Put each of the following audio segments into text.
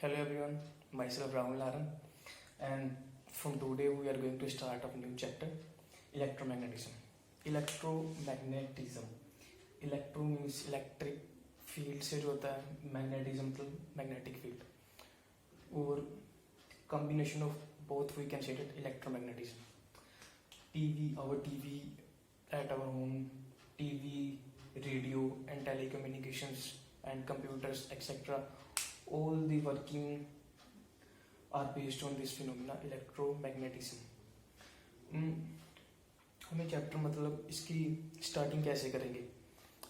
Hello everyone, myself Rahul Naran, and from today we are going to start a new chapter, electromagnetism. Electromagnetism. Electro means electric field से जो होता है magnetism मतलब magnetic field और combination of both we can say that electromagnetism. Our TV at our home, TV, radio and telecommunications and computers etc. All the working are based on this phenomena electromagnetism. हमें chapter मतलब इसकी starting कैसे करेंगे,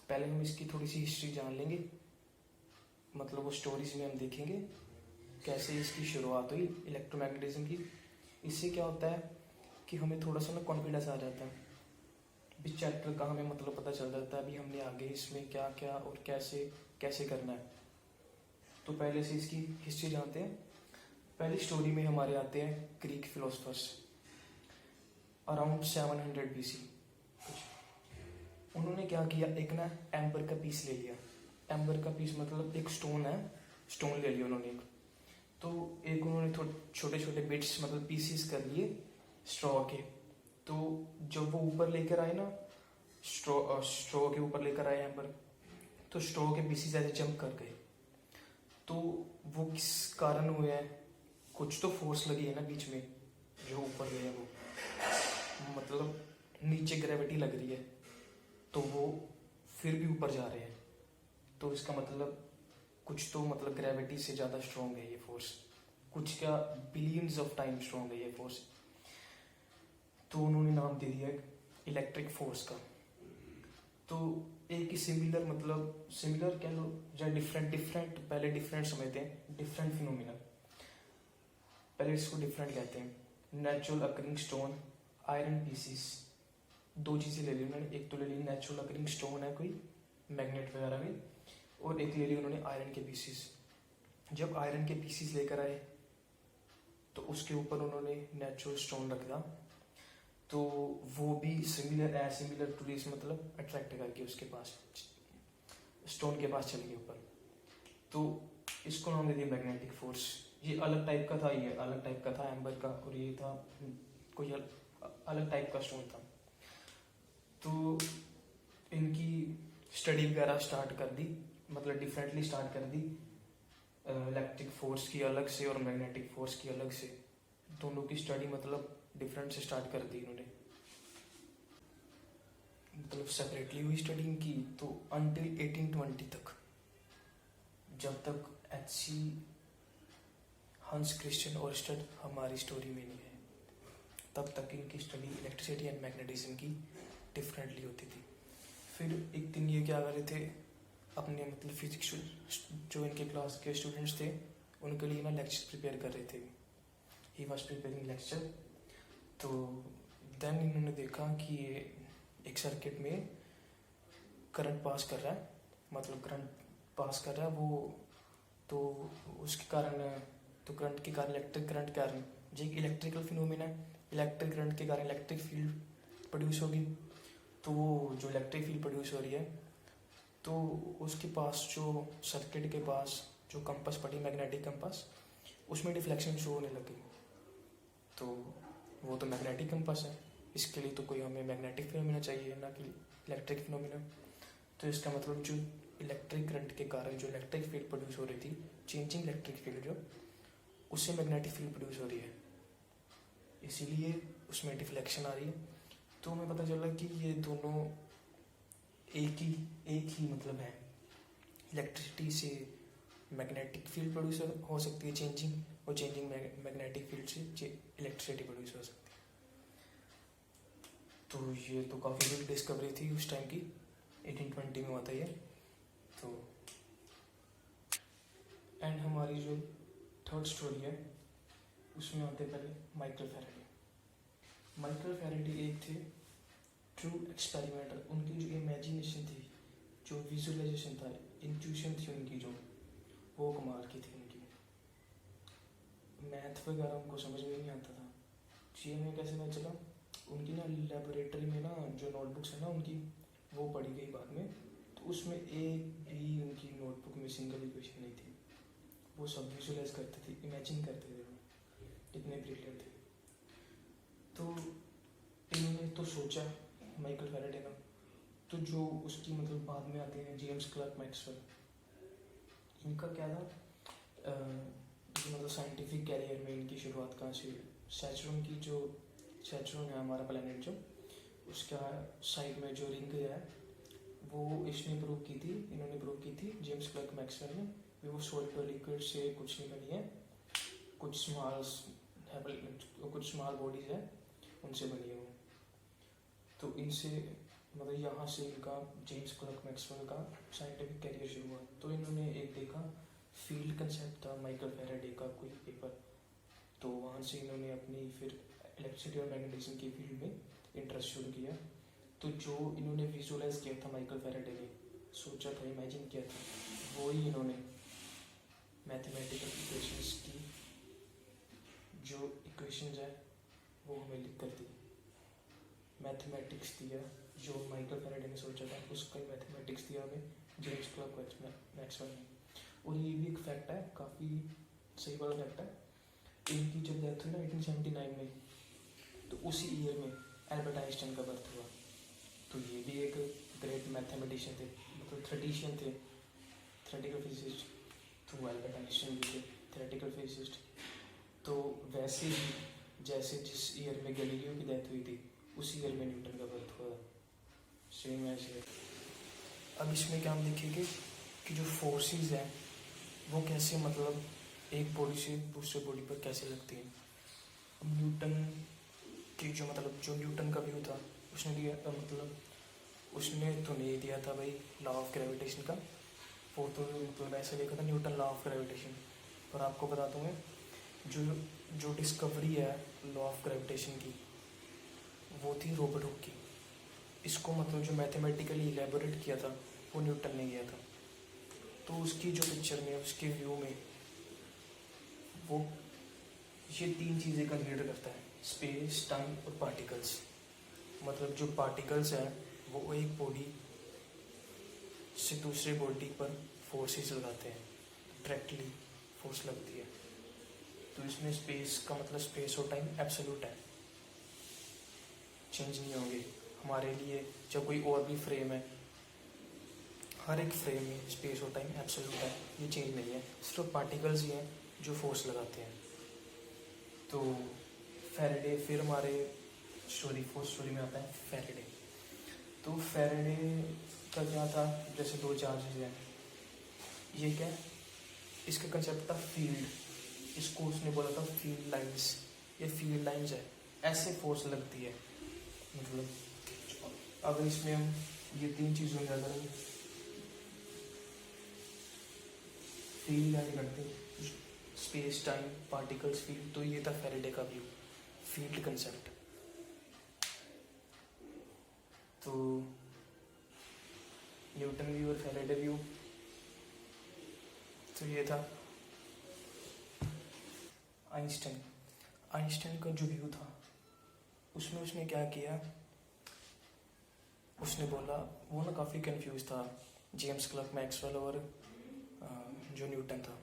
पहले हम इसकी थोड़ी सी history जान लेंगे, मतलब वो स्टोरीज में हम देखेंगे कैसे इसकी शुरुआत हुई इलेक्ट्रोमैग्नेटिज्म की. इससे क्या होता है कि हमें थोड़ा सा ना कॉन्फिडेंस आ जाता है, इस चैप्टर का हमें मतलब पता चल जाता है अभी हमने आगे इसमें क्या क्या और कैसे कैसे करना है. तो पहले से इसकी हिस्ट्री जानते हैं. पहली स्टोरी में हमारे आते हैं ग्रीक फिलोसफर्स अराउंड 700 BC. उन्होंने क्या किया, एक ना एम्बर का पीस ले लिया. एम्बर का पीस मतलब एक स्टोन है, स्टोन ले लिया उन्होंने एक. तो एक उन्होंने छोटे छोटे बिट्स मतलब पीसीस कर लिए स्ट्रॉ के. तो जब वो ऊपर लेकर आए ना, स्ट्रॉ के ऊपर लेकर आए एम्बर, तो स्ट्रॉ के पीसीस ऐसे जंप कर गए. तो वो किस कारण हुए हैं, कुछ तो फोर्स लगी है ना बीच में जो ऊपर गए हैं, वो मतलब नीचे ग्रेविटी लग रही है तो वो फिर भी ऊपर जा रहे हैं. तो इसका मतलब कुछ तो मतलब ग्रेविटी से ज़्यादा स्ट्रॉन्ग है ये फोर्स, कुछ क्या बिलियंस ऑफ टाइम स्ट्रॉन्ग है ये फोर्स. तो उन्होंने नाम दे दिया इलेक्ट्रिक फोर्स का. तो एक ही सिमिलर मतलब सिमिलर कह लो या डिफरेंट पहले डिफरेंट समझते हैं, डिफरेंट फिनोमिना. पहले इसको डिफरेंट कहते हैं. Natural occurring stone, iron pieces, दो चीज़ें ले ली उन्होंने. एक तो ले ली नेचुरल अकरिंग स्टोन है कोई मैग्नेट वगैरह में, और एक ले ली उन्होंने आयरन के पीसीस. जब आयरन के पीसीस लेकर आए तो उसके ऊपर उन्होंने नेचुरल स्टोन रख दिया. तो वो भी सिमिलर टू दिस मतलब अट्रैक्ट करके उसके पास स्टोन के पास चल गए ऊपर. तो इसको नाम दे दिया मैग्नेटिक फोर्स. ये अलग टाइप का था, ये अलग टाइप का था एम्बर का, और ये था कोई अलग टाइप का स्टोन था. तो इनकी स्टडी वगैरह स्टार्ट कर दी, मतलब डिफरेंटली स्टार्ट कर दी. इलेक्ट्रिक फोर्स की अलग से और मैग्नेटिक फोर्स की अलग से, दोनों की स्टडी मतलब डिफरेंट से स्टार्ट कर दी इन्होंने, मतलब सेपरेटली हुई स्टडी की. तो अंटिल 1820 तक, जब तक HC हंस क्रिश्चियन ओरस्टेड हमारी स्टोरी में नहीं है, तब तक इनकी स्टडी इलेक्ट्रिसिटी एंड मैग्नेटिज्म की डिफरेंटली होती थी. फिर एक दिन ये क्या कर रहे थे, अपने मतलब फिजिक्स जो इनके क्लास के स्टूडेंट्स थे उनके लिए ना लेक्चर प्रिपेयर कर रहे थे. He was preparing lecture. तो देन इन्होंने देखा कि ये एक सर्किट में करंट पास कर रहा है, मतलब करंट पास कर रहा है वो. तो उसके कारण, तो करंट के कारण, इलेक्ट्रिक करंट के कारण, जो इलेक्ट्रिकल फिनोमिना है, इलेक्ट्रिक करंट के कारण इलेक्ट्रिक फील्ड प्रोड्यूस होगी. तो वो जो इलेक्ट्रिक फील्ड प्रोड्यूस हो रही है, तो उसके पास जो सर्किट के पास जो कंपास पड़ी, मैग्नेटिक कंपास, उसमें डिफ्लेक्शन शो होने लगी. तो वो तो मैग्नेटिक कंपास है, इसके लिए तो कोई हमें मैग्नेटिक फिनोमिना चाहिए ना कि इलेक्ट्रिक फिनोमिना. तो इसका मतलब जो इलेक्ट्रिक करंट के कारण जो इलेक्ट्रिक फील्ड प्रोड्यूस हो रही थी, चेंजिंग इलेक्ट्रिक फील्ड जो, उससे मैग्नेटिक फील्ड प्रोड्यूस हो रही है, इसीलिए उसमें डिफ्लेक्शन आ रही है. तो हमें पता चला कि ये दोनों एक ही मतलब है. इलेक्ट्रिसिटी से मैग्नेटिक फील्ड प्रोड्यूस हो सकती है चेंजिंग, और चेंजिंग मैग्नेटिक फील्ड से इलेक्ट्रिसिटी प्रोड्यूस हो सकती है. तो ये तो काफ़ी बड़ी डिस्कवरी थी उस टाइम की, 1820 में हुआ था ये. तो एंड हमारी जो थर्ड स्टोरी है उसमें आते पहले माइकल फैराडे. माइकल फैराडे एक थे ट्रू एक्सपेरिमेंटर. उनकी जो इमेजिनेशन थी, जो विजुअलाइजेशन था, इंट्यूशन थी उनकी जो, वो कमाल की थी उनकी. मैथ वगैरह उनको समझ में नहीं आता था. जी हमें कैसे पता चला, उनकी ना लेबोरेटरी में ना जो नोटबुक्स है ना उनकी, वो पढ़ी गई बाद में. तो उसमें एक भी उनकी नोटबुक में सिंगल इक्वेशन नहीं थी. वो सब विजुअलाइज करते थे, इमेजिन करते थे, वो इतने ब्रिलियंट थे। तो इन्होंने तो सोचा माइकल फैराडे ने, तो जो उसकी मतलब बाद में आते हैं जेम्स क्लर्क मैक्सवेल, इनका क्या था मतलब साइंटिफिक कैरियर में इनकी शुरुआत कहाँ से हुई। सैचुरन की जो सैचुरन है हमारा प्लेनेट, जो उसका साइड में जो रिंग है वो इसने प्रूव की थी, इन्होंने प्रूव की थी जेम्स क्लर्क मैक्सवेल ने, वो सॉलिड और लिक्विड से कुछ नहीं बनी है, कुछ स्मॉल बॉडीज है उनसे बनी है वो। तो इनसे मतलब यहाँ से इनका जेम्स क्लर्क मैक्सवेल का साइंटिफिक कैरियर शुरू हुआ। तो इन्होंने एक देखा फील्ड कंसेप्ट था माइकल फैराडे का कोई पेपर, तो वहाँ से इन्होंने अपनी फिर इलेक्ट्रिसिटी और मैग्नेटिज्म की फील्ड में इंटरेस्ट शुरू किया। तो जो इन्होंने विजुअलाइज किया था माइकल फैराडे ने, सोचा था, इमेजिन किया था, वो ही इन्होंने मैथमेटिकल इक्वेशंस की जो इक्वेशंस है वो हमें लिख कर दी। मैथमेटिक्स दिया जो माइकल फैराडे ने सोचा था, उसका मैथमेटिक्स दिया हमें जेम्स क्लर्क मैक्सवेल ने। और ये भी एक फैक्ट है, काफ़ी सही वाला फैक्ट है। इनकी जब डेथ हुई ना 1879 में, तो उसी ईयर में एल्बर्ट आइंस्टाइन का बर्थ हुआ। तो ये भी एक ग्रेट मैथमेटिशियन थे, मतलब थ्रेटिशियन थे, थ्योरेटिकल फिजिसिस्ट। तो एल्बर्ट आइंस्टाइन भी थे थ्योरेटिकल फिजिसिस्ट। तो वैसे ही जैसे जिस ईयर में गैलीलियो की डेथ हुई थी, उसी ईयर में न्यूटन का बर्थ हुआ, सेम ऐसे। अब इसमें क्या हम देखेंगे कि जो फोर्सेस हैं वो कैसे मतलब एक बॉडी से दूसरे बॉडी पर कैसे लगती हैं। अब न्यूटन की जो मतलब जो न्यूटन का व्यू था, उसने दिया मतलब उसने तो नहीं दिया था भाई लॉ ऑफ ग्रेविटेशन का, वो तो मतलब ऐसे लिखा था न्यूटन लॉ ऑफ ग्रेविटेशन। पर आपको बता दूँ मैं, जो जो डिस्कवरी है लॉ ऑफ ग्रेविटेशन की, वो थी रॉबर्ट हुक की। इसको मतलब जो मैथमेटिकली इलेबोरेट किया था वो न्यूटन ने किया था। तो उसकी जो पिक्चर में, उसके व्यू में, वो ये तीन चीज़ें कंसिडर करता है, स्पेस, टाइम और पार्टिकल्स। मतलब जो पार्टिकल्स हैं वो एक बॉडी से दूसरे बॉडी पर फोर्सेस लगाते हैं, डायरेक्टली फोर्स लगती है। तो इसमें स्पेस का मतलब स्पेस और टाइम एब्सोल्यूट है, चेंज नहीं होंगे हमारे लिए। जब कोई और भी फ्रेम है, हर एक फ्रेम में स्पेस और टाइम एब्सोल्यूट है, ये चेंज नहीं है। सिर्फ पार्टिकल्स ही हैं जो फोर्स लगाते हैं। तो फैराडे, फिर हमारे फोर्थ स्टोरी में आता है फैराडे। तो फैराडे का क्या था, जैसे दो चार्जेस हैं, ये क्या है, इसका कंसेप्ट था फील्ड। इसको उसने बोला था फील्ड लाइंस, ये फील्ड लाइंस है, ऐसे फोर्स लगती है। मतलब अगर इसमें हम ये तीन चीज़ों में अगर फील्ड ऐड करते हैं, स्पेस, टाइम, पार्टिकल्स, फील्ड, तो ये था फैराडे का व्यू, फील्ड कंसेप्ट। तो न्यूटन व्यू और फैराडे व्यू, तो ये था आइंस्टाइन का जो व्यू था, उसमें उसने क्या किया, उसने बोला, वो ना काफ़ी कंफ्यूज था जेम्स क्लर्क मैक्सवेल और जो न्यूटन था,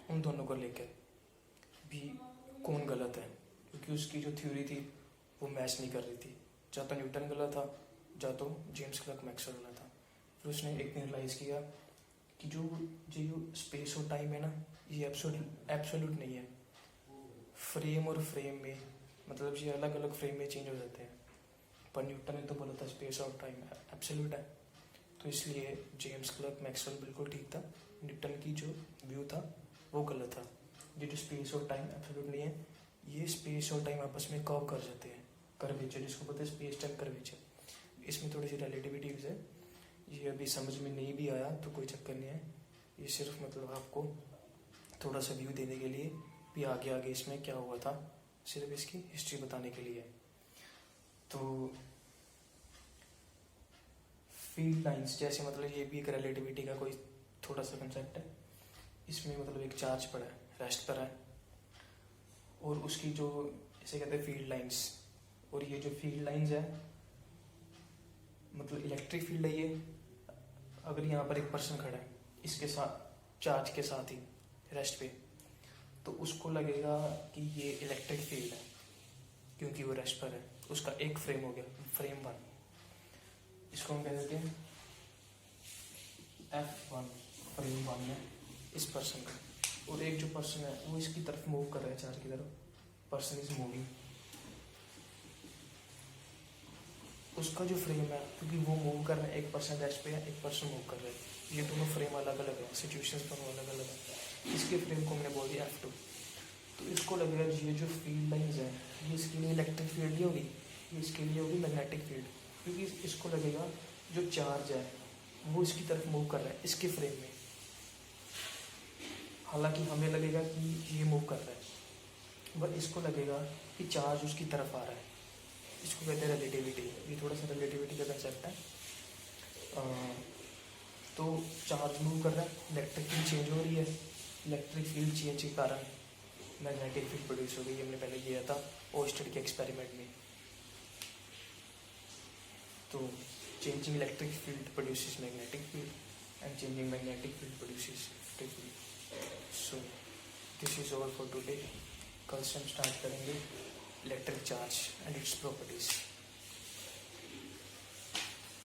उन दोनों को लेकर भी कौन गलत है, क्योंकि उसकी जो थ्योरी थी वो मैच नहीं कर रही थी। या तो न्यूटन गलत था, या तो जेम्स क्लर्क मैक्सवेल गलत था। फिर उसने एक दिन रियलाइज़ किया कि जो स्पेस और टाइम है ना, ये एब्सोल्यूट नहीं है। फ्रेम और फ्रेम में मतलब ये अलग अलग फ्रेम में चेंज हो जाते हैं। पर न्यूटन ने तो बोला था स्पेस और टाइम एब्सोल्यूट है। तो इसलिए जेम्स क्लर्क मैक्सवेल बिल्कुल ठीक था, न्यूटन की जो व्यू था वो गलत था। ये जो स्पेस और टाइम एब्सोल्यूट नहीं है, ये स्पेस और टाइम आपस में कर्व कर जाते हैं, कर्वेचर, जिसको बोलते हैं स्पेस टाइम कर्वेचर। इसमें थोड़ी सी रिलेटिविटीज है, ये अभी समझ में नहीं भी आया तो कोई चक्कर नहीं है, ये सिर्फ मतलब आपको थोड़ा सा व्यू देने के लिए भी, आगे आगे इसमें क्या हुआ था सिर्फ इसकी हिस्ट्री बताने के लिए। तो फील्ड लाइंस जैसे मतलब ये भी एक रिलेटिविटी का कोई थोड़ा सा कंसेप्ट है। इसमें मतलब एक चार्ज पड़ा है, रेस्ट पर है, और उसकी जो इसे कहते हैं फील्ड लाइंस, और ये जो फील्ड लाइंस है मतलब इलेक्ट्रिक फील्ड है ये। अगर यहाँ पर एक पर्सन खड़ा है, इसके साथ चार्ज के साथ ही रेस्ट पे, तो उसको लगेगा कि ये इलेक्ट्रिक फील्ड है क्योंकि वो रेस्ट पर है। उसका एक फ्रेम हो गया, फ्रेम 1। इसको हम कह देते हैं F1, फ्रेम 1 है इस पर्सन का। और एक जो पर्सन है वो इसकी तरफ मूव कर रहा है, चार्ज की तरफ, पर्सन इज मूविंग। उसका जो फ्रेम है, क्योंकि वो मूव कर रहा है, एक पर्सन रेस्ट पे है, एक पर्सन मूव कर रहा है, ये दोनों फ्रेम अलग अलग है, सिचुएशंस दोनों अलग अलग है। इसके फ्रेम को मैंने बोल दिया F2। तो इसको लगेगा ये जो फील्ड लाइंस है ये इसके लिए इलेक्ट्रिक फील्ड ही होगी, ये इसके लिए होगी मैग्नेटिक फील्ड, क्योंकि इसको लगेगा जो चार्ज है वो इसकी तरफ मूव कर रहा है इसके फ्रेम में, हालांकि हमें लगेगा कि ये मूव कर रहा है, बट इसको लगेगा कि चार्ज उसकी तरफ आ रहा है। इसको कहते हैं रिलेटिविटी। ये थोड़ा सा रिलेटिविटी का कंसेप्ट है। तो चार्ज मूव कर रहा है, इलेक्ट्रिक फील्ड चेंज हो रही है, इलेक्ट्रिक फील्ड चेंज के कारण मैग्नेटिक फील्ड प्रोड्यूस हो गई। हमने पहले किया था ओस्टेड के एक्सपेरिमेंट में। तो changing electric field produces magnetic field and changing magnetic field produces electric field. So this is over for today. कल से हम स्टार्ट करेंगे electric charge and its properties.